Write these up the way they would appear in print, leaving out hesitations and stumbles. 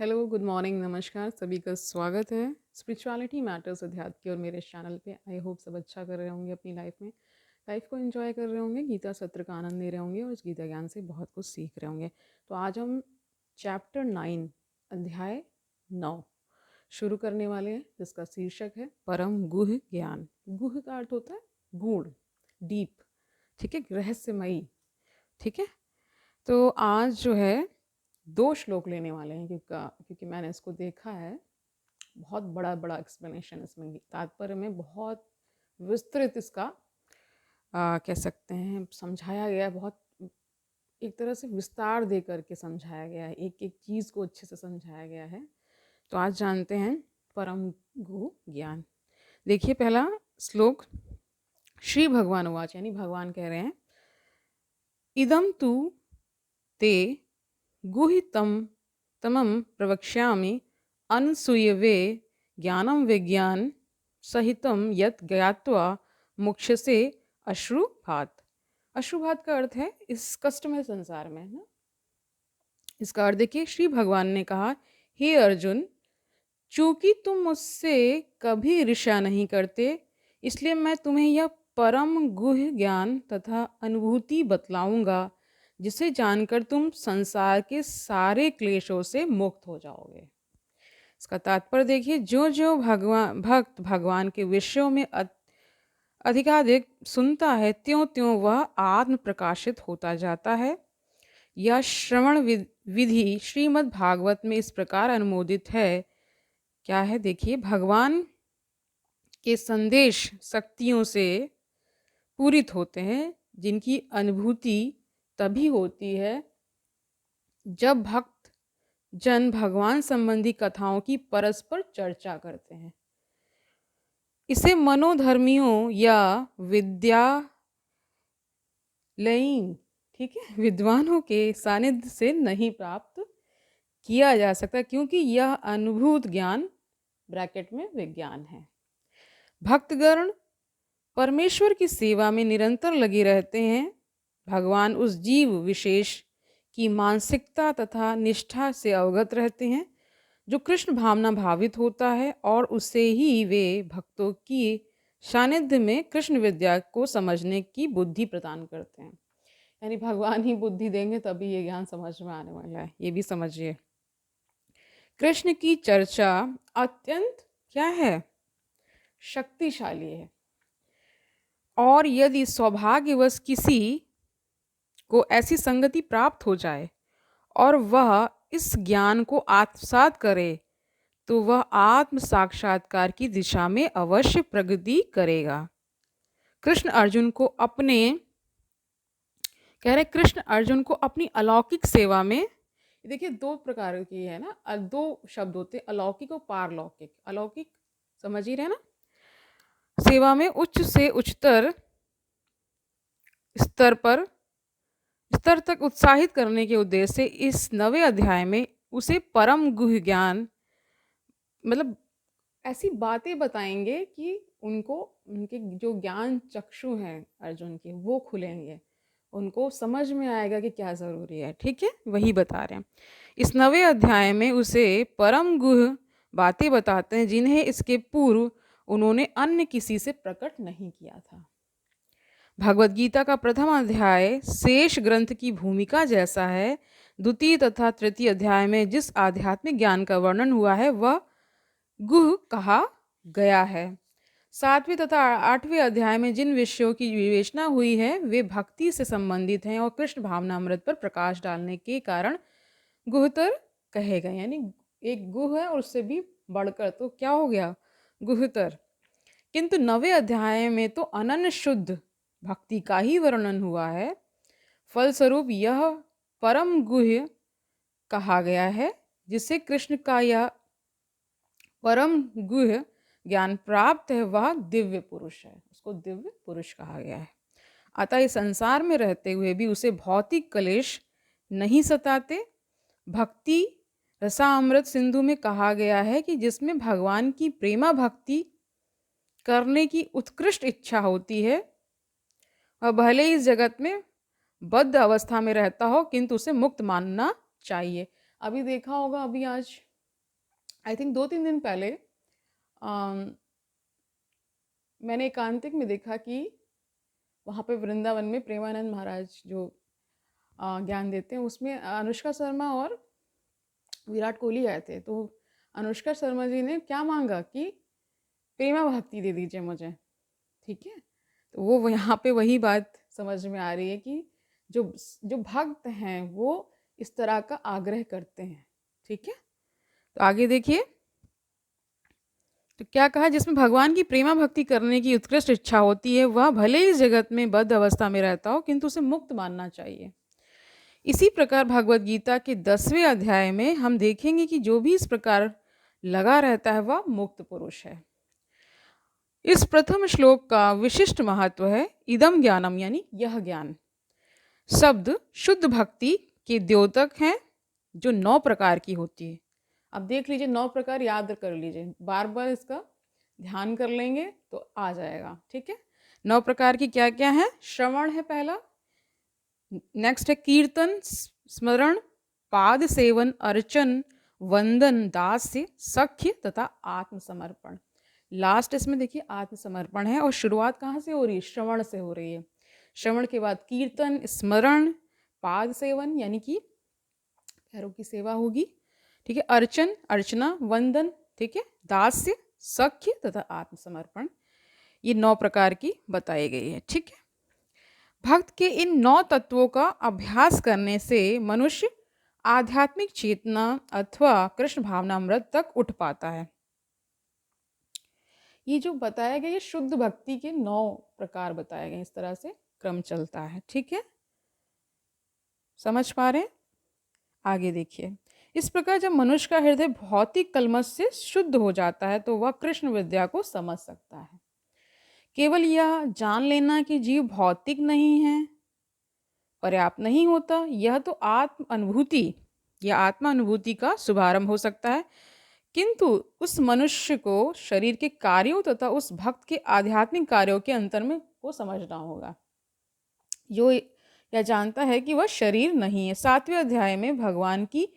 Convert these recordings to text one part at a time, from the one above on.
Hello, good morning, नमस्कार, सभी का स्वागत है स्पिरिचुअलिटी मैटर्स अध्यात्म की और मेरे इस चैनल पे। आई होप सब अच्छा कर रहे होंगे अपनी लाइफ में, लाइफ को एंजॉय कर रहे होंगे, गीता सत्र का आनंद ले रहे होंगे और इस गीता ज्ञान से बहुत कुछ सीख रहे होंगे। तो आज हम चैप्टर 9 अध्याय 9 शुरू करने वाले हैं, जिसका शीर्षक है परम गुह ज्ञान। गुह का अर्थ होता है गूढ़, डीप, ठीक है, रहस्यमयी, ठीक है। तो आज जो है 2 श्लोक लेने वाले हैं, क्योंकि मैंने इसको देखा है। बहुत बड़ा एक्सप्लेनेशन इसमें, तात्पर्य में बहुत विस्तृत इसका कह सकते हैं समझाया गया है। बहुत एक तरह से विस्तार दे करके समझाया गया है, एक एक चीज़ को अच्छे से समझाया गया है। तो आज जानते हैं परम गुह ज्ञान। देखिए पहला श्लोक, श्री भगवान उवाच, यानी भगवान कह रहे हैं, इदम तु ते गुहितम तमम प्रवक्ष्यामि अनसूयवे ज्ञानम विज्ञान सहितम यत ज्ञात्वा मोक्षसे अश्रुभात। अश्रुभात का अर्थ है इस कष्टमय संसार में ना। इसका अर्थ देखिए, श्री भगवान ने कहा, हे अर्जुन, चूंकि तुम मुझसे कभी ईर्ष्या नहीं करते, इसलिए मैं तुम्हें यह परम गुह्य ज्ञान तथा अनुभूति बतलाऊंगा, जिसे जानकर तुम संसार के सारे क्लेशों से मुक्त हो जाओगे। इसका तात्पर्य देखिए, जो जो भक्त भगवान के विषयों में अधिकाधिक सुनता है, त्यों त्यों वह आत्म प्रकाशित होता जाता है। यह श्रवण विधि श्रीमद् भागवत में इस प्रकार अनुमोदित है। क्या है देखिए, भगवान के संदेश शक्तियों से पूरित होते हैं, जिनकी अनुभूति तभी होती है जब भक्त जन भगवान संबंधी कथाओं की परस्पर चर्चा करते हैं। इसे मनोधर्मियों या विद्यालयीन, ठीक है, विद्वानों के सानिध्य से नहीं प्राप्त किया जा सकता, क्योंकि यह अनुभूत ज्ञान ब्रैकेट में विज्ञान है। भक्तगण परमेश्वर की सेवा में निरंतर लगे रहते हैं। भगवान उस जीव विशेष की मानसिकता तथा निष्ठा से अवगत रहते हैं जो कृष्ण भावना भावित होता है, और उससे ही वे भक्तों की सानिध्य में कृष्ण विद्या को समझने की बुद्धि प्रदान करते हैं। यानी भगवान ही बुद्धि देंगे तभी ये ज्ञान समझ में आने वाला है, ये भी समझिए। कृष्ण की चर्चा अत्यंत क्या है, शक्तिशाली है, और यदि सौभाग्यवश किसी को ऐसी संगति प्राप्त हो जाए और वह इस ज्ञान को आत्मसात करे, तो वह आत्म साक्षात्कार की दिशा में अवश्य प्रगति करेगा। कृष्ण अर्जुन को अपनी अलौकिक सेवा में, देखिए 2 प्रकार की है ना, 2 शब्द होते हैं, अलौकिक और पारलौकिक। अलौकिक समझ ही रहे ना, सेवा में उच्च से उच्चतर स्तर तक उत्साहित करने के उद्देश्य से इस 9वें अध्याय में उसे परम गुह्य ज्ञान, मतलब ऐसी बातें बताएंगे कि उनके जो ज्ञान चक्षु हैं अर्जुन के, वो खुलेंगे, उनको समझ में आएगा कि क्या ज़रूरी है, ठीक है, वही बता रहे हैं। इस 9वें अध्याय में उसे परम गुह्य बातें बताते हैं, जिन्हें इसके पूर्व उन्होंने अन्य किसी से प्रकट नहीं किया था। भगवद गीता का प्रथम अध्याय शेष ग्रंथ की भूमिका जैसा है। द्वितीय तथा तृतीय अध्याय में जिस आध्यात्मिक ज्ञान का वर्णन हुआ है वह गुह कहा गया है। 7वें तथा 8वें अध्याय में जिन विषयों की विवेचना हुई है वे भक्ति से संबंधित हैं और कृष्ण भावनामृत पर प्रकाश डालने के कारण गुहतर कहे गए। यानी एक गुह है और उससे भी बढ़कर तो क्या हो गया, गुहतर। किंतु 9वें अध्याय में तो अनन्य शुद्ध भक्ति का ही वर्णन हुआ है। फलस्वरूप यह परम गुह्य कहा गया है, जिससे कृष्ण का यह परम गुह्य ज्ञान प्राप्त है वह दिव्य पुरुष है, उसको दिव्य पुरुष कहा गया है। अतः इस संसार में रहते हुए भी उसे भौतिक क्लेश नहीं सताते। भक्ति रसामृत सिंधु में कहा गया है कि जिसमें भगवान की प्रेमा भक्ति करने की उत्कृष्ट इच्छा होती है, वह भले ही इस जगत में बद्ध अवस्था में रहता हो, किंतु उसे मुक्त मानना चाहिए। अभी देखा होगा, अभी आज आई थिंक 2-3 दिन पहले मैंने एकांतिक में देखा कि वहाँ पे वृंदावन में प्रेमानंद महाराज जो ज्ञान देते हैं, उसमें अनुष्का शर्मा और विराट कोहली आए थे। तो अनुष्का शर्मा जी ने क्या मांगा कि प्रेमा भक्ति दे दीजिए मुझे, ठीक है। तो वो यहाँ पे वही बात समझ में आ रही है कि जो जो भक्त हैं वो इस तरह का आग्रह करते हैं, ठीक है। तो आगे देखिए, तो क्या कहा, जिसमें भगवान की प्रेमा भक्ति करने की उत्कृष्ट इच्छा होती है वह भले ही जगत में बद्ध अवस्था में रहता हो किंतु उसे मुक्त मानना चाहिए। इसी प्रकार भगवत गीता के 10वें अध्याय में हम देखेंगे कि जो भी इस प्रकार लगा रहता है वह मुक्त पुरुष है। इस प्रथम श्लोक का विशिष्ट महत्व है इदम ज्ञानम, यानी यह ज्ञान। शब्द शुद्ध भक्ति के द्योतक हैं जो 9 प्रकार की होती है। अब देख लीजिए 9 प्रकार याद कर लीजिए, बार बार इसका ध्यान कर लेंगे तो आ जाएगा, ठीक है। 9 प्रकार की क्या क्या है? श्रवण है पहला, नेक्स्ट है कीर्तन, स्मरण, पाद सेवन, अर्चन, वंदन, दास्य, सख्य तथा आत्मसमर्पण। लास्ट इसमें देखिए आत्मसमर्पण है, और शुरुआत कहाँ से हो रही है? श्रवण से हो रही है। श्रवण के बाद कीर्तन, स्मरण, पाद सेवन यानी कि पैरों की सेवा होगी, ठीक है, अर्चन, अर्चना, वंदन, ठीक है, दास्य, सख्य तथा आत्मसमर्पण। ये 9 प्रकार की बताई गई है, ठीक है। भक्त के इन 9 तत्वों का अभ्यास करने से मनुष्य आध्यात्मिक चेतना अथवा कृष्ण भावनामृत तक उठ पाता है। ये जो बताया गया ये शुद्ध भक्ति के 9 प्रकार बताए गए, इस तरह से क्रम चलता है, ठीक है। समझ पा रहे हैं? आगे देखिए, इस प्रकार जब मनुष्य का हृदय भौतिक कलमश से शुद्ध हो जाता है तो वह कृष्ण विद्या को समझ सकता है। केवल यह जान लेना कि जीव भौतिक नहीं है पर्याप्त नहीं होता, यह तो आत्म अनुभूति या आत्मा अनुभूति का शुभारंभ हो सकता है, किंतु उस मनुष्य को शरीर के कार्यों तथा उस भक्त के आध्यात्मिक कार्यों के अंतर में को समझना होगा, जो यह जानता है कि वह शरीर नहीं है। 7वें अध्याय में भगवान की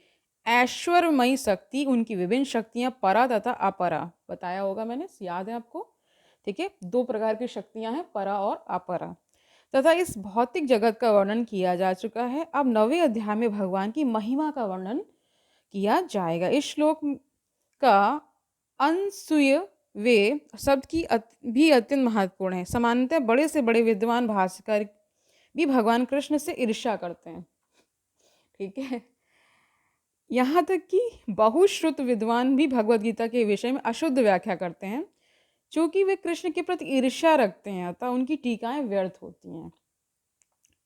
ऐश्वर्यमयी शक्ति, उनकी विभिन्न शक्तियां परा तथा अपरा बताया होगा मैंने, याद है आपको, ठीक है। 2 प्रकार की शक्तियां हैं, परा और अपरा, तथा इस भौतिक जगत का वर्णन किया जा चुका है। अब 9वें अध्याय में भगवान की महिमा का वर्णन किया जाएगा। इस श्लोक का अनसूय वे शब्द की भी अत्यंत महत्वपूर्ण है। सामान्यतः बड़े से बड़े विद्वान भाष्यकार भी भगवान कृष्ण से ईर्ष्या करते हैं, ठीक है। यहाँ तक कि बहुश्रुत विद्वान भी भगवत गीता के विषय में अशुद्ध व्याख्या करते हैं, क्योंकि वे कृष्ण के प्रति ईर्ष्या रखते हैं, अतः उनकी टीकाएं व्यर्थ होती हैं।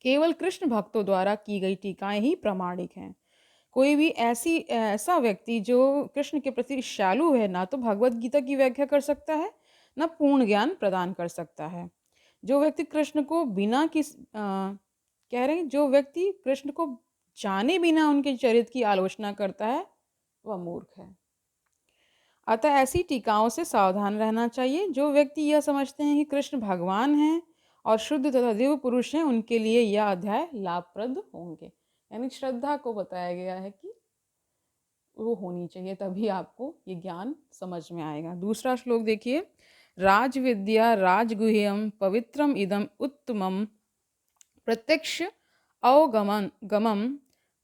केवल कृष्ण भक्तों द्वारा की गई टीकाएं ही प्रामाणिक हैं। कोई भी ऐसा व्यक्ति जो कृष्ण के प्रति ईर्ष्यालु है, ना तो भगवत गीता की व्याख्या कर सकता है, ना पूर्ण ज्ञान प्रदान कर सकता है। जो व्यक्ति कृष्ण को बिना कह रहे हैं, जो व्यक्ति कृष्ण को जाने बिना उनके चरित्र की आलोचना करता है वह मूर्ख है। अतः ऐसी टीकाओं से सावधान रहना चाहिए। जो व्यक्ति यह समझते हैं कि कृष्ण भगवान हैं और शुद्ध तथा दिव्य पुरुष हैं, उनके लिए यह अध्याय लाभप्रद होंगे। यानी श्रद्धा को बताया गया है कि वो होनी चाहिए, तभी आपको ये ज्ञान समझ में आएगा। दूसरा श्लोक देखिए, राजविद्या राजगुह्यम पवित्रम इदम उत्तमम प्रत्यक्ष अवगमन गमम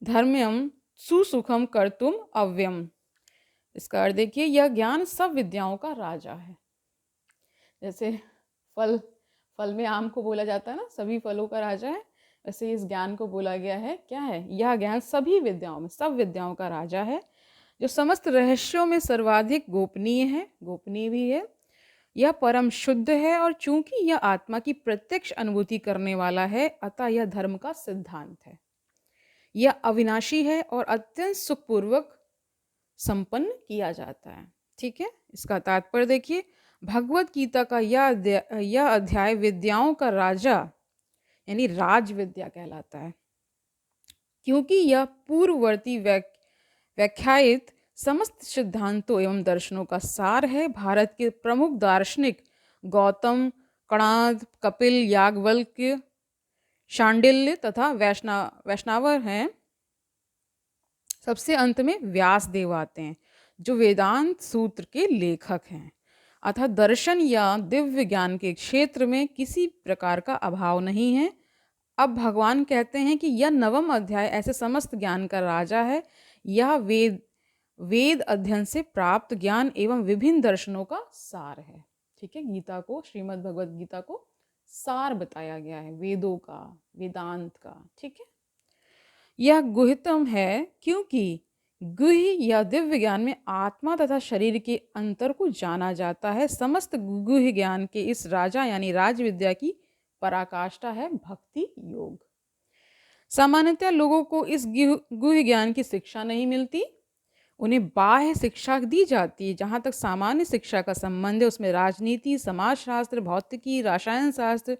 धर्म्यम सुसुखम कर्तुम अव्यम। इसका अर्थ देखिए, यह ज्ञान सब विद्याओं का राजा है। जैसे फल में आम को बोला जाता है ना, सभी फलों का राजा है, वैसे इस ज्ञान को बोला गया है क्या है? यह ज्ञान सभी विद्याओं में, सब विद्याओं का राजा है, जो समस्त रहस्यों में सर्वाधिक गोपनीय है, गोपनीय भी है। यह परम शुद्ध है, और चूंकि यह आत्मा की प्रत्यक्ष अनुभूति करने वाला है, अतः यह धर्म का सिद्धांत है। यह अविनाशी है और अत्यंत सुखपूर्वक संपन्न किया जाता है, ठीक है। इसका तात्पर्य देखिए, भगवत गीता का यह अध्याय विद्याओं का राजा यानी राज विद्या कहलाता है, क्योंकि यह पूर्ववर्ती व्याख्यायित समस्त सिद्धांतों एवं दर्शनों का सार है। भारत के प्रमुख दार्शनिक गौतम, कणाद, कपिल, याज्ञवल्क्य, शांडिल्य तथा वैष्णवर हैं। सबसे अंत में व्यास देव आते हैं, जो वेदांत सूत्र के लेखक हैं। अतः दर्शन या दिव्य ज्ञान के क्षेत्र में किसी प्रकार का अभाव नहीं है। अब भगवान कहते हैं कि यह नवम अध्याय ऐसे समस्त ज्ञान का राजा है। यह वेद अध्ययन से प्राप्त ज्ञान एवं विभिन्न दर्शनों का सार है। ठीक है, गीता को, श्रीमद् भगवद गीता को सार बताया गया है, वेदों का, वेदांत का। ठीक है, यह गुह्यतम है क्योंकि गुह्य या दिव्य ज्ञान में आत्मा तथा शरीर के अंतर को जाना जाता है। समस्त गुह्य ज्ञान के इस राजा यानी राज विद्या की पराकाष्ठा है भक्ति योग। सामान्यतः लोगों को इस गुह्य ज्ञान की शिक्षा नहीं मिलती, उन्हें बाह्य शिक्षा दी जाती है। जहाँ तक सामान्य शिक्षा का संबंध है उसमें राजनीति, समाजशास्त्र, भौतिकी, रसायन शास्त्र,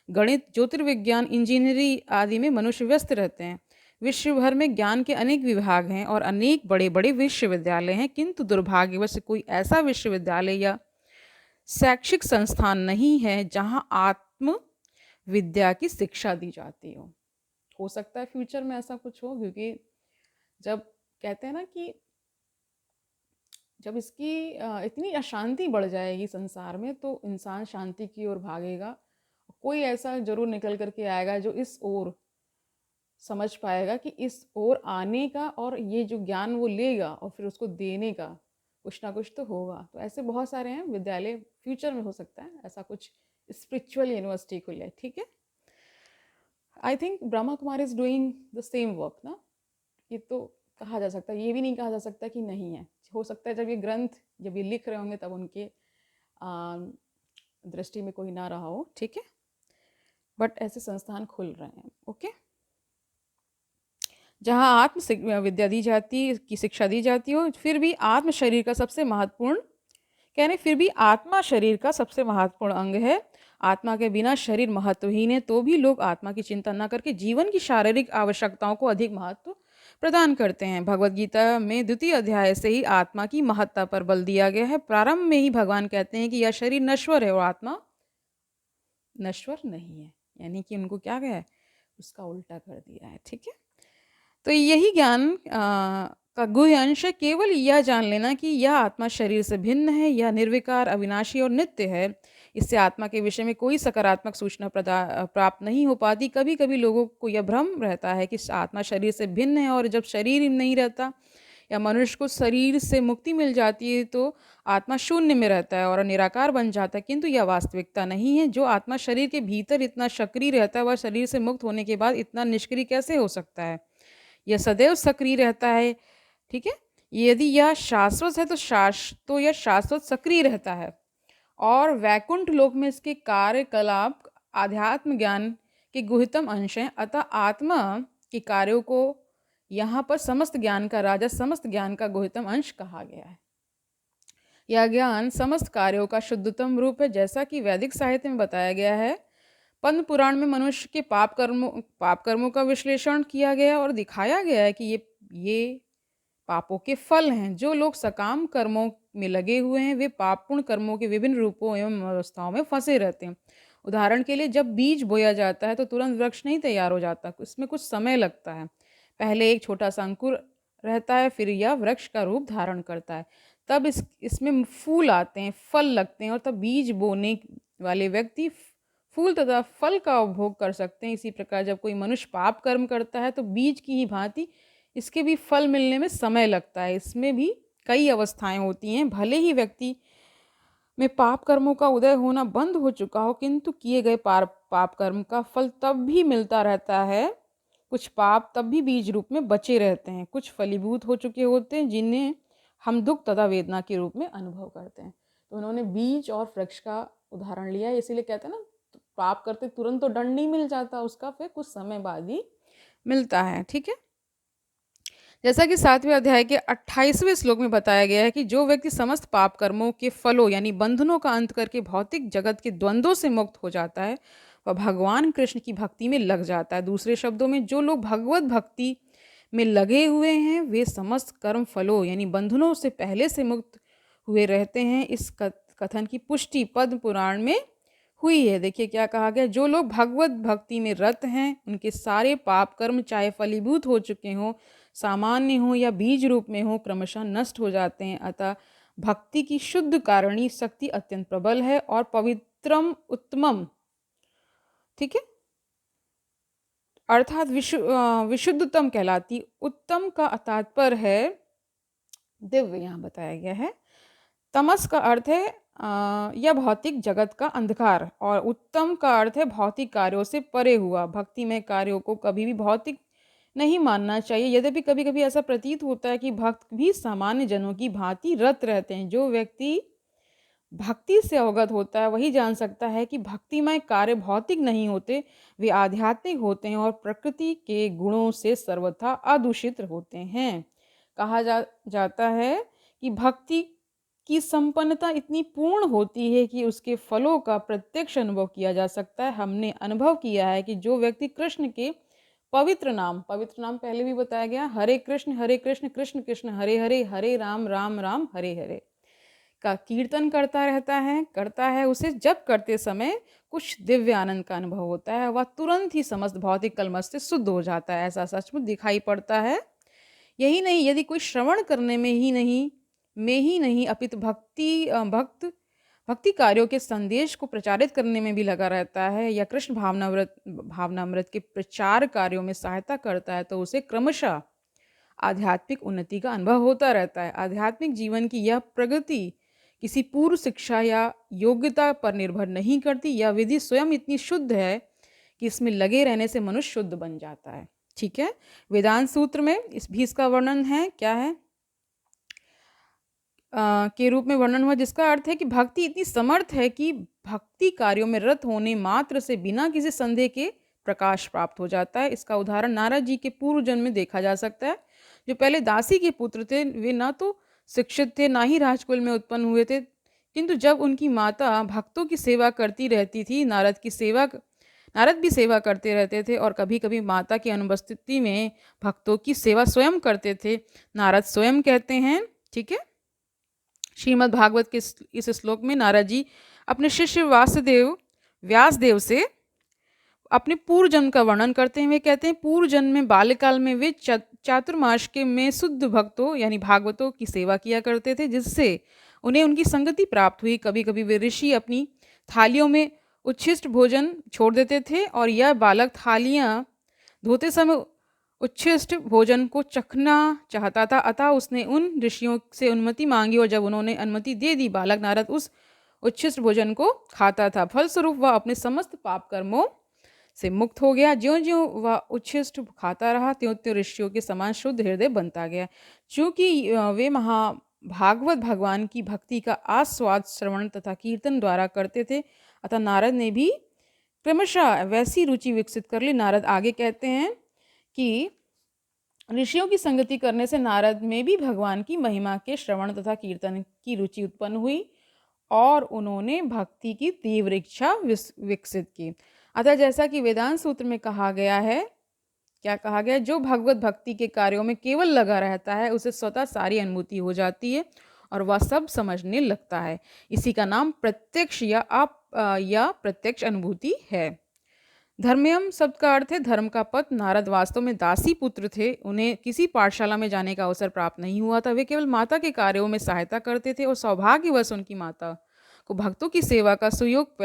गणित, ज्योतिर्विज्ञान, इंजीनियरिंग आदि में मनुष्य व्यस्त रहते हैं। विश्व भर में ज्ञान के अनेक विभाग हैं और अनेक बड़े बड़े विश्वविद्यालय हैं, किंतु दुर्भाग्यवश कोई ऐसा विश्वविद्यालय या शैक्षिक संस्थान नहीं है जहाँ आत्म विद्या की शिक्षा दी जाती हो सकता है फ्यूचर में ऐसा कुछ हो, क्योंकि जब कहते हैं ना कि जब इसकी इतनी अशांति बढ़ जाएगी संसार में तो इंसान शांति की ओर भागेगा। कोई ऐसा जरूर निकल करके आएगा जो इस ओर समझ पाएगा कि इस ओर आने का और ये जो ज्ञान वो लेगा और फिर उसको देने का कुछ ना कुछ तो होगा। तो ऐसे बहुत सारे हैं विद्यालय, फ्यूचर में हो सकता है ऐसा कुछ स्पिरिचुअल यूनिवर्सिटी खुले। ठीक है, I think Brahma Kumari is doing the same work ना, ये तो कहा जा सकता है, ये भी नहीं कहा जा सकता कि नहीं है। हो सकता है जब ये ग्रंथ जब ये लिख रहे होंगे तब उनके दृष्टि में कोई ना रहा हो। ठीक है, बट ऐसे संस्थान खुल रहे हैं। ओके, जहाँ आत्म विद्या दी जाती की शिक्षा दी जाती हो, फिर भी आत्म शरीर का सबसे महत्वपूर्ण फिर भी आत्मा शरीर का सबसे महत्वपूर्ण अंग है। आत्मा के बिना शरीर महत्वहीन है, तो भी लोग आत्मा की चिंता न करके जीवन की शारीरिक आवश्यकताओं को अधिक महत्व प्रदान करते हैं। भगवद गीता में द्वितीय अध्याय से ही आत्मा की महत्ता पर बल दिया गया है। प्रारंभ में ही भगवान कहते हैं कि यह शरीर नश्वर है और आत्मा नश्वर नहीं है, यानी कि उनको क्या गया है, उसका उल्टा कर दिया है। ठीक है, तो यही ज्ञान का गुह्य अंश है। केवल यह जान लेना कि यह आत्मा शरीर से भिन्न है, यह निर्विकार, अविनाशी और नित्य है। इससे आत्मा के विषय में कोई सकारात्मक सूचना प्राप्त नहीं हो पाती। कभी कभी लोगों को यह भ्रम रहता है कि आत्मा शरीर से भिन्न है और जब शरीर नहीं रहता या मनुष्य को शरीर से मुक्ति मिल जाती है तो आत्मा शून्य में रहता है और निराकार बन जाता है, किंतु यह वास्तविकता नहीं है। जो आत्मा शरीर के भीतर इतना सक्रिय रहता है वह शरीर से मुक्त होने के बाद इतना निष्क्रिय कैसे हो सकता है? यह सदैव सक्रिय रहता है। ठीक है, यदि यह शाश्वत है तो यह शाश्वत सक्रिय रहता है और वैकुंठ लोक में इसके कार्यकलाप आध्यात्म ज्ञान के गुह्यतम अंश हैं। अतः आत्मा के कार्यों को यहाँ पर समस्त ज्ञान का राजा, समस्त ज्ञान का गुह्यतम अंश कहा गया है। यह ज्ञान समस्त कार्यों का शुद्धतम रूप है, जैसा कि वैदिक साहित्य में बताया गया है। पद्म पुराण में मनुष्य के पाप कर्मों का विश्लेषण किया गया और दिखाया गया है कि ये पापों के फल हैं। जो लोग सकाम कर्मों में लगे हुए हैं वे पापपूर्ण कर्मों के विभिन्न रूपों एवं अवस्थाओं में फंसे रहते हैं। उदाहरण के लिए जब बीज बोया जाता है तो तुरंत वृक्ष नहीं तैयार हो जाता, इसमें कुछ समय लगता है। पहले एक छोटा सा अंकुर रहता है, फिर यह वृक्ष का रूप धारण करता है, तब इसमें फूल आते हैं, फल लगते हैं और तब बीज बोने वाले व्यक्ति फूल तथा फल का उपभोग कर सकते हैं। इसी प्रकार जब कोई मनुष्य पाप कर्म करता है तो बीज की ही भांति इसके भी फल मिलने में समय लगता है। इसमें भी कई अवस्थाएं होती हैं। भले ही व्यक्ति में पाप कर्मों का उदय होना बंद हो चुका हो, किंतु किए गए पाप कर्म का फल तब भी मिलता रहता है। कुछ पाप तब भी बीज रूप में बचे रहते हैं, कुछ फलीभूत हो चुके होते हैं जिन्हें हम दुख तथा वेदना के रूप में अनुभव करते हैं। तो उन्होंने बीज और वृक्ष का उदाहरण लिया है, इसीलिए कहते हैं ना पाप करते तुरंत तो दंड नहीं मिल जाता, उसका फिर कुछ समय बाद ही मिलता है। ठीक है, जैसा कि 7वें अध्याय के 28वें श्लोक में बताया गया है कि जो व्यक्ति समस्त पाप कर्मों के फलों यानी बंधनों का अंत करके भौतिक जगत के द्वंद्वों से मुक्त हो जाता है वह भगवान कृष्ण की भक्ति में लग जाता है। दूसरे शब्दों में जो लोग भगवत भक्ति में लगे हुए हैं वे समस्त कर्म फलों यानी बंधनों से पहले से मुक्त हुए रहते हैं। इस कथन की पुष्टि पद्म पुराण में हुई है। देखिए क्या कहा गया, जो लोग भगवत भक्ति में रत हैं उनके सारे पाप कर्म चाहे फलीभूत हो चुके हों, सामान्य हो या बीज रूप में हो क्रमशः नष्ट हो जाते हैं। अतः भक्ति की शुद्ध कारणीय शक्ति अत्यंत प्रबल है और पवित्रम उत्तमम, ठीक है, अर्थात विशुद्धतम कहलाती। उत्तम का तात्पर्य है दिव्य, यहाँ बताया गया है। तमस का अर्थ है यह भौतिक जगत का अंधकार, और उत्तम का अर्थ है भौतिक कार्यों से परे हुआ। भक्ति में कार्यों को कभी भी भौतिक नहीं मानना चाहिए। यद्यपि कभी कभी ऐसा प्रतीत होता है कि भक्त भी सामान्य जनों की भांति रत रहते हैं। जो व्यक्ति भक्ति से अवगत होता है वही जान सकता है कि भक्तिमय कार्य भौतिक नहीं होते, वे आध्यात्मिक होते हैं और प्रकृति के गुणों से सर्वथा अदूषित होते हैं। कहा जाता है कि भक्ति की संपन्नता इतनी पूर्ण होती है कि उसके फलों का प्रत्यक्ष अनुभव किया जा सकता है। हमने अनुभव किया है कि जो व्यक्ति कृष्ण के पवित्र नाम पहले भी बताया गया, हरे कृष्ण कृष्ण कृष्ण हरे हरे, हरे राम राम राम हरे हरे का कीर्तन करता है, उसे जब करते समय कुछ दिव्य आनंद का अनुभव होता है। वह तुरंत ही समस्त भौतिक कलमश से शुद्ध हो जाता है। ऐसा सचमुच दिखाई पड़ता है। यही नहीं, यदि कोई श्रवण करने में ही नहीं अपितु भक्ति कार्यों के संदेश को प्रचारित करने में भी लगा रहता है या कृष्ण भावनामृत के प्रचार कार्यों में सहायता करता है, तो उसे क्रमशः आध्यात्मिक उन्नति का अनुभव होता रहता है। आध्यात्मिक जीवन की यह प्रगति किसी पूर्व शिक्षा या योग्यता पर निर्भर नहीं करती। यह विधि स्वयं इतनी शुद्ध है कि इसमें लगे रहने से मनुष्य शुद्ध बन जाता है। ठीक है, वेदांत सूत्र में इसका वर्णन है, क्या है के रूप में वर्णन हुआ, जिसका अर्थ है कि भक्ति इतनी समर्थ है कि भक्ति कार्यों में रत होने मात्र से बिना किसी संदेह के प्रकाश प्राप्त हो जाता है। इसका उदाहरण नारद जी के पूर्व जन्म में देखा जा सकता है। जो पहले दासी के पुत्र थे, वे ना तो शिक्षित थे, ना ही राजकुल में उत्पन्न हुए थे, किंतु जब उनकी माता भक्तों की सेवा करती रहती थी, नारद भी सेवा करते रहते थे और कभी कभी माता की अनुपस्थिति में भक्तों की सेवा स्वयं करते थे। नारद स्वयं कहते हैं, ठीक है, श्रीमद् भागवत के इस श्लोक में नारद जी अपने शिष्य व्यासदेव से अपने पूर्व जन्म का वर्णन करते हैं। वे कहते हैं पूर्व जन्म में बाल्यकाल में वे चातुर्मास के में शुद्ध भक्तों यानी भागवतों की सेवा किया करते थे, जिससे उन्हें उनकी संगति प्राप्त हुई। कभी कभी वे ऋषि अपनी थालियों में उच्छिष्ट भोजन छोड़ देते थे और यह बालक थालियां धोते समय उच्छिष्ट भोजन को चखना चाहता था। अतः उसने उन ऋषियों से अनुमति मांगी और जब उन्होंने अनुमति दे दी, बालक नारद उस उच्छिष्ट भोजन को खाता था। फलस्वरूप वह अपने समस्त पाप कर्मों से मुक्त हो गया। ज्यों ज्यों वह उच्छिष्ट खाता रहा, त्यों त्यों ऋषियों के समान शुद्ध हृदय बनता गया। चूँकि वे भागवत भगवान की भक्ति का आस्वाद श्रवण तथा कीर्तन द्वारा करते थे, अतः नारद ने भी क्रमशः वैसी रुचि विकसित कर ली। नारद आगे कहते हैं कि ऋषियों की संगति करने से नारद में भी भगवान की महिमा के श्रवण तथा कीर्तन की रुचि उत्पन्न हुई और उन्होंने भक्ति की तीव्र इच्छा विकसित की। अतः जैसा कि वेदांत सूत्र में कहा गया है, क्या कहा गया, जो भगवत भक्ति के कार्यों में केवल लगा रहता है उसे स्वतः सारी अनुभूति हो जाती है और वह सब समझने लगता है। इसी का नाम प्रत्यक्ष या प्रत्यक्ष अनुभूति है। धर्मयम शब्द का अर्थ है धर्म का पथ। नारद वास्तव में दासी पुत्र थे। उन्हें किसी पाठशाला में जाने का अवसर प्राप्त नहीं हुआ था। वे केवल माता के कार्यों में सहायता करते थे और सौभाग्यवश उनकी माता को भक्तों की सेवा का सुयोग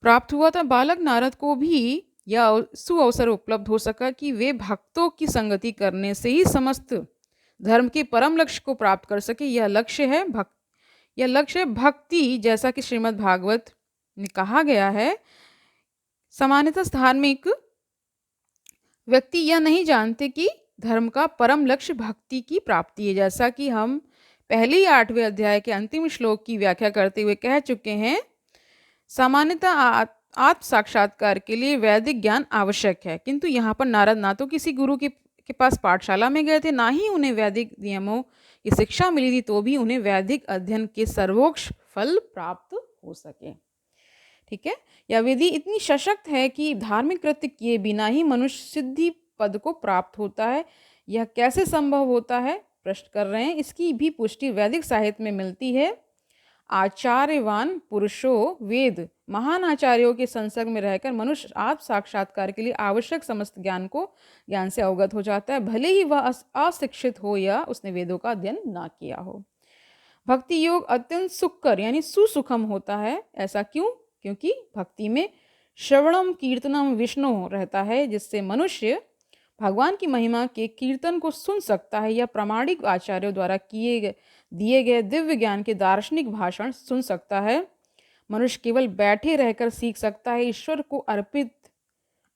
प्राप्त हुआ था। बालक नारद को भी यह सुअवसर उपलब्ध हो सका कि वे भक्तों की संगति करने से ही समस्त धर्म के परम लक्ष्य को प्राप्त कर सके। यह लक्ष्य है भक्ति। जैसा कि श्रीमद् भागवत में कहा गया है, सामान्यतः धार्मिक व्यक्ति यह नहीं जानते कि धर्म का परम लक्ष्य भक्ति की प्राप्ति है। जैसा कि हम पहले ही 8वें अध्याय के अंतिम श्लोक की व्याख्या करते हुए कह चुके हैं, सामान्यतः आत्म साक्षात्कार के लिए वैदिक ज्ञान आवश्यक है, किंतु यहाँ पर नारद ना तो किसी गुरु के पास पाठशाला में गए थे, ना ही उन्हें वैदिक नियमों की शिक्षा मिली थी, तो भी उन्हें वैदिक अध्ययन के सर्वोच्च फल प्राप्त हो सके। ठीक है, यह विधि इतनी सशक्त है कि धार्मिक कृत्य किए बिना ही मनुष्य सिद्धि पद को प्राप्त होता है। यह कैसे संभव होता है, प्रश्न कर रहे हैं। इसकी भी पुष्टि वैदिक साहित्य में मिलती है। आचार्यवान पुरुषो वेद महान आचार्यों के संसर्ग में रहकर मनुष्य आत्म साक्षात्कार के लिए आवश्यक समस्त ज्ञान से अवगत हो जाता है, भले ही वह अशिक्षित हो या उसने वेदों का अध्ययन ना किया हो। भक्ति योग अत्यंत सुखकर यानी सुसुखम होता है। ऐसा क्यों? क्योंकि भक्ति में श्रवणम कीर्तनम विष्णु रहता है, जिससे मनुष्य भगवान की महिमा के कीर्तन को सुन सकता है या प्रामाणिक आचार्यों द्वारा दिए गए दिव्य ज्ञान के दार्शनिक भाषण सुन सकता है। मनुष्य केवल बैठे रहकर सीख सकता है, ईश्वर को अर्पित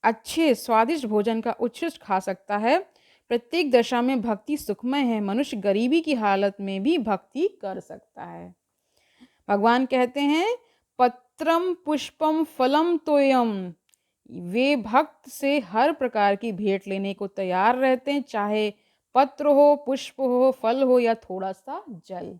अच्छे स्वादिष्ट भोजन का उच्छिष्ट खा सकता है। प्रत्येक दशा में भक्ति सुखमय है। मनुष्य गरीबी की हालत में भी भक्ति कर सकता है। भगवान कहते हैं पत्रम पुष्पम फलम तोयम, वे भक्त से हर प्रकार की भेंट लेने को तैयार रहते हैं, चाहे पत्र हो, पुष्प हो, फल हो या थोड़ा सा जल।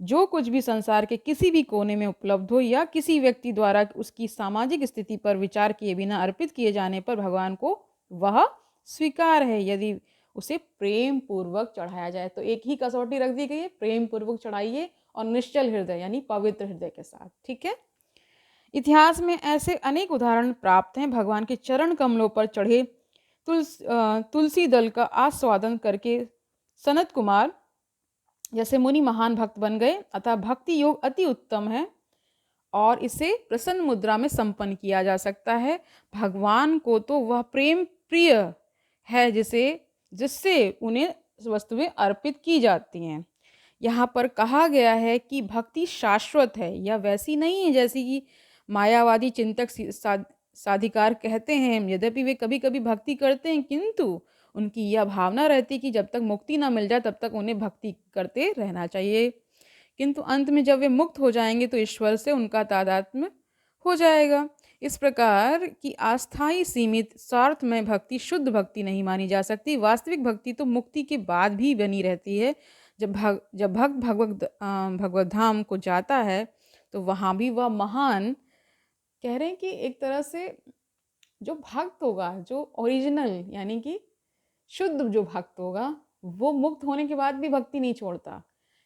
जो कुछ भी संसार के किसी भी कोने में उपलब्ध हो या किसी व्यक्ति द्वारा उसकी सामाजिक स्थिति पर विचार किए बिना अर्पित किए जाने पर भगवान को वह स्वीकार है, यदि उसे प्रेम पूर्वक चढ़ाया जाए। तो एक ही कसौटी रख दी गई है, प्रेम पूर्वक चढ़ाइए और निश्चल हृदय यानी पवित्र हृदय के साथ। ठीक है। इतिहास में ऐसे अनेक उदाहरण प्राप्त हैं। भगवान के चरण कमलों पर चढ़े तुलसी दल का आस्वादन करके सनत कुमार जैसे मुनि महान भक्त बन गए। अतः भक्ति योग अति उत्तम है और इसे प्रसन्न मुद्रा में संपन्न किया जा सकता है। भगवान को तो वह प्रेम प्रिय है जिससे उन्हें वस्तुएं अर्पित की जाती हैं। यहाँ पर कहा गया है कि भक्ति शाश्वत है, यह वैसी नहीं है जैसी कि मायावादी चिंतक साधिकार कहते हैं। यद्यपि वे कभी कभी भक्ति करते हैं, किंतु उनकी यह भावना रहती कि जब तक मुक्ति ना मिल जाए तब तक उन्हें भक्ति करते रहना चाहिए, किंतु अंत में जब वे मुक्त हो जाएंगे तो ईश्वर से उनका तादात्म्य हो जाएगा। इस प्रकार की अस्थायी सीमित स्वार्थ में भक्ति शुद्ध भक्ति नहीं मानी जा सकती। वास्तविक भक्ति तो मुक्ति के बाद भी बनी रहती है। जब भक्त भगवत धाम को जाता है तो वहाँ भी वह महान, कह रहे हैं कि एक तरह से जो भक्त होगा, जो ओरिजिनल यानी कि शुद्ध जो भक्त होगा, वो मुक्त होने के बाद भी भक्ति नहीं छोड़ता।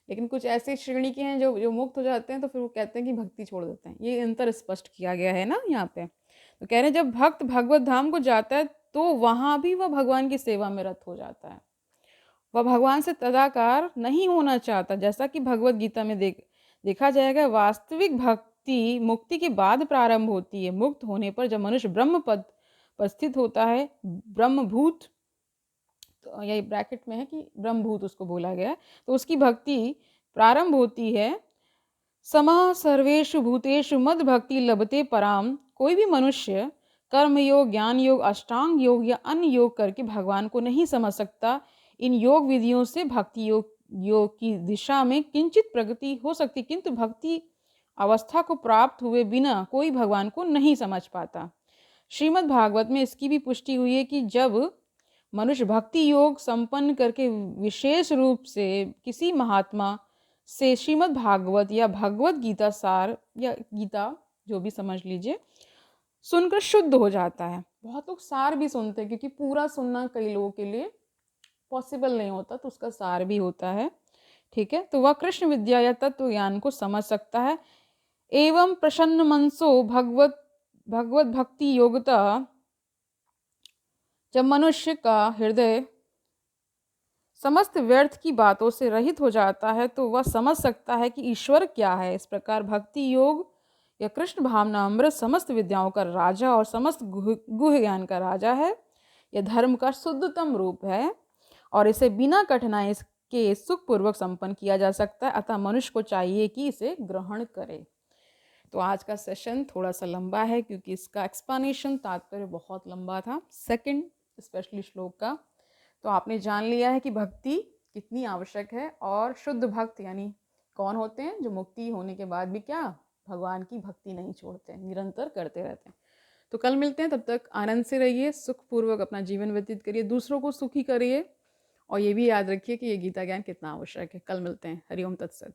लेकिन कुछ ऐसे श्रेणी के हैं जो मुक्त हो जाते हैं तो फिर वो कहते हैं कि भक्ति छोड़ देते हैं। ये अंतर स्पष्ट किया गया है ना यहाँ पे। तो कह रहे हैं जब भक्त भगवत धाम को जाता है तो वहाँ भी वह भगवान की सेवा में रत हो जाता है। वह भगवान से तदाकार नहीं होना चाहता। जैसा कि भगवत गीता में देखा जाएगा, वास्तविक भक्ति मुक्ति के बाद प्रारंभ होती है। मुक्त होने पर जब मनुष्य ब्रह्म पद पर स्थित होता है, ब्रह्मभूत, तो यही ब्रैकेट में है कि ब्रह्मभूत उसको बोला गया है, तो उसकी भक्ति प्रारंभ होती है। समः सर्वेषु भूतेषु मद भक्ति लभते पराम। कोई भी मनुष्य कर्म योग, ज्ञान योग, अष्टांग योग या अन्य योग करके भगवान को नहीं समझ सकता। इन योग विधियों से भक्ति योग की दिशा में किंचित प्रगति हो सकती, किंतु भक्ति अवस्था को प्राप्त हुए बिना कोई भगवान को नहीं समझ पाता। श्रीमद् भागवत में इसकी भी पुष्टि हुई है कि जब मनुष्य भक्ति योग संपन्न करके विशेष रूप से किसी महात्मा से श्रीमद् भागवत या भगवत गीता सार या गीता जो भी समझ लीजिए सुनकर शुद्ध हो जाता है। बहुत लोग सार भी सुनते हैं क्योंकि पूरा सुनना कई लोगों के लिए पॉसिबल नहीं होता, तो उसका सार भी होता है। ठीक है। तो वह कृष्ण विद्या या तत्व ज्ञान को समझ सकता है। एवं प्रसन्न मनसो भगवत भक्ति योगता, जब मनुष्य का हृदय समस्त व्यर्थ की बातों से रहित हो जाता है तो वह समझ सकता है कि ईश्वर क्या है। इस प्रकार भक्ति योग या कृष्ण भावना अमृत समस्त विद्याओं का राजा और समस्त गुह ज्ञान का राजा है। यह धर्म का शुद्धतम रूप है और इसे बिना कठिनाई के सुखपूर्वक संपन्न किया जा सकता है। अतः मनुष्य को चाहिए कि इसे ग्रहण करे। तो आज का सेशन थोड़ा सा लंबा है क्योंकि इसका एक्सप्लेनेशन तात्पर्य बहुत लंबा था, सेकंड स्पेशली श्लोक का। तो आपने जान लिया है कि भक्ति कितनी आवश्यक है और शुद्ध भक्त यानी कौन होते हैं, जो मुक्ति होने के बाद भी क्या भगवान की भक्ति नहीं छोड़ते, निरंतर करते रहते हैं। तो कल मिलते हैं, तब तक आनंद से रहिए, सुखपूर्वक अपना जीवन व्यतीत करिए, दूसरों को सुखी करिए और ये भी याद रखिए कि ये गीता ज्ञान कितना आवश्यक है। कल मिलते हैं। हरिओम तत्सत।